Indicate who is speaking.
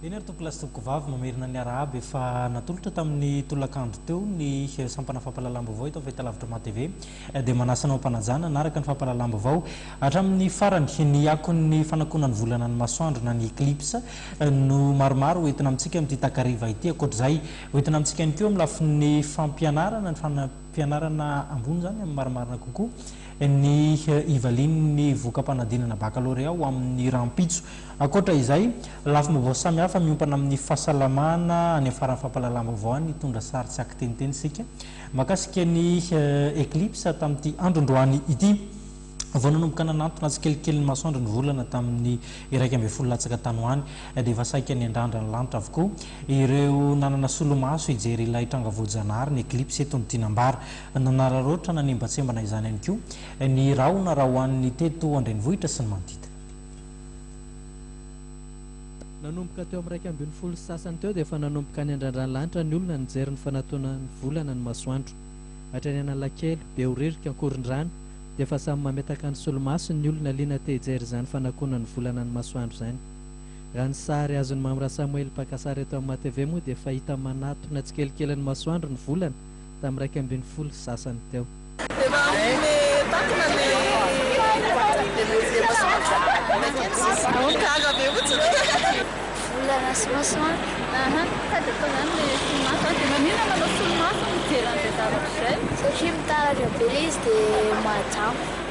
Speaker 1: Eny ary tompo lasitoko vavy mamerina ny arabe fa natolotra tamin'ny tolakandro teo ny sampana fampahalalam-baovao eto avy talavitra MATV dia manasanao mpanajana naraka ny fampahalalam-baovao hatramin'ny farany ny akon'ny fanakonany volana ny masoandro na ny eclipse no maromaro entina amintsika amin'ity takariva ity akoatr'izay entina amintsika ihany koa amin'ny lafin'ny fampianarana ny fampianarana ambony zany amin'ny marimarina kokoa ny ivalin'ny voka-panadinana baccalauréat ho amin'ny rampitso akoatra izay lafim-baovao samihafa miompana amin'ny fahasalamana any afaran'ny fampahalalam-baovao any tondra sary tsy akiteniteny sika makasika ny eclipse tamin'ity andro-androany ity vao nanomboka nanantona tsikelikely ny masoandro ny volana tamin'ny 1 latsaka tanoany dia efa saika ny andrandra ny lanitra avokoa ireo nanana solomaso ijery ilay tranga voajanahary ny eclipse eto ny tinambara nanararoatra nanimbatsembana izany ihany koa ny raona raha hoan'ny teto andrenivohitra sy ny manodidina.
Speaker 2: Nanomboka teo amin'ny 1 sasany teo dia efa nanomboka ny andrandrany lanitra ny olona nijery ny fanantonany volana ny masoandro hatrany Analakely, Behoririka, Ankorondrano dia efa samy mametaka ny solomaso ny olona liana te hijery izany fanakonany volana ny masoandro izany. Raha ny sary azony Mamra Samuel Pakasary eto amin'ny MATV moa dia fahita manatona tsikelikely ny masoandro ny volana tamin'ny 1 sasany teo.
Speaker 3: Volana sy masoandro. Sady atao zany le solomaso dia maninona manao solomaso mijery an'izay zavatra izay? Satria mitaratra be izy dia mahajamo.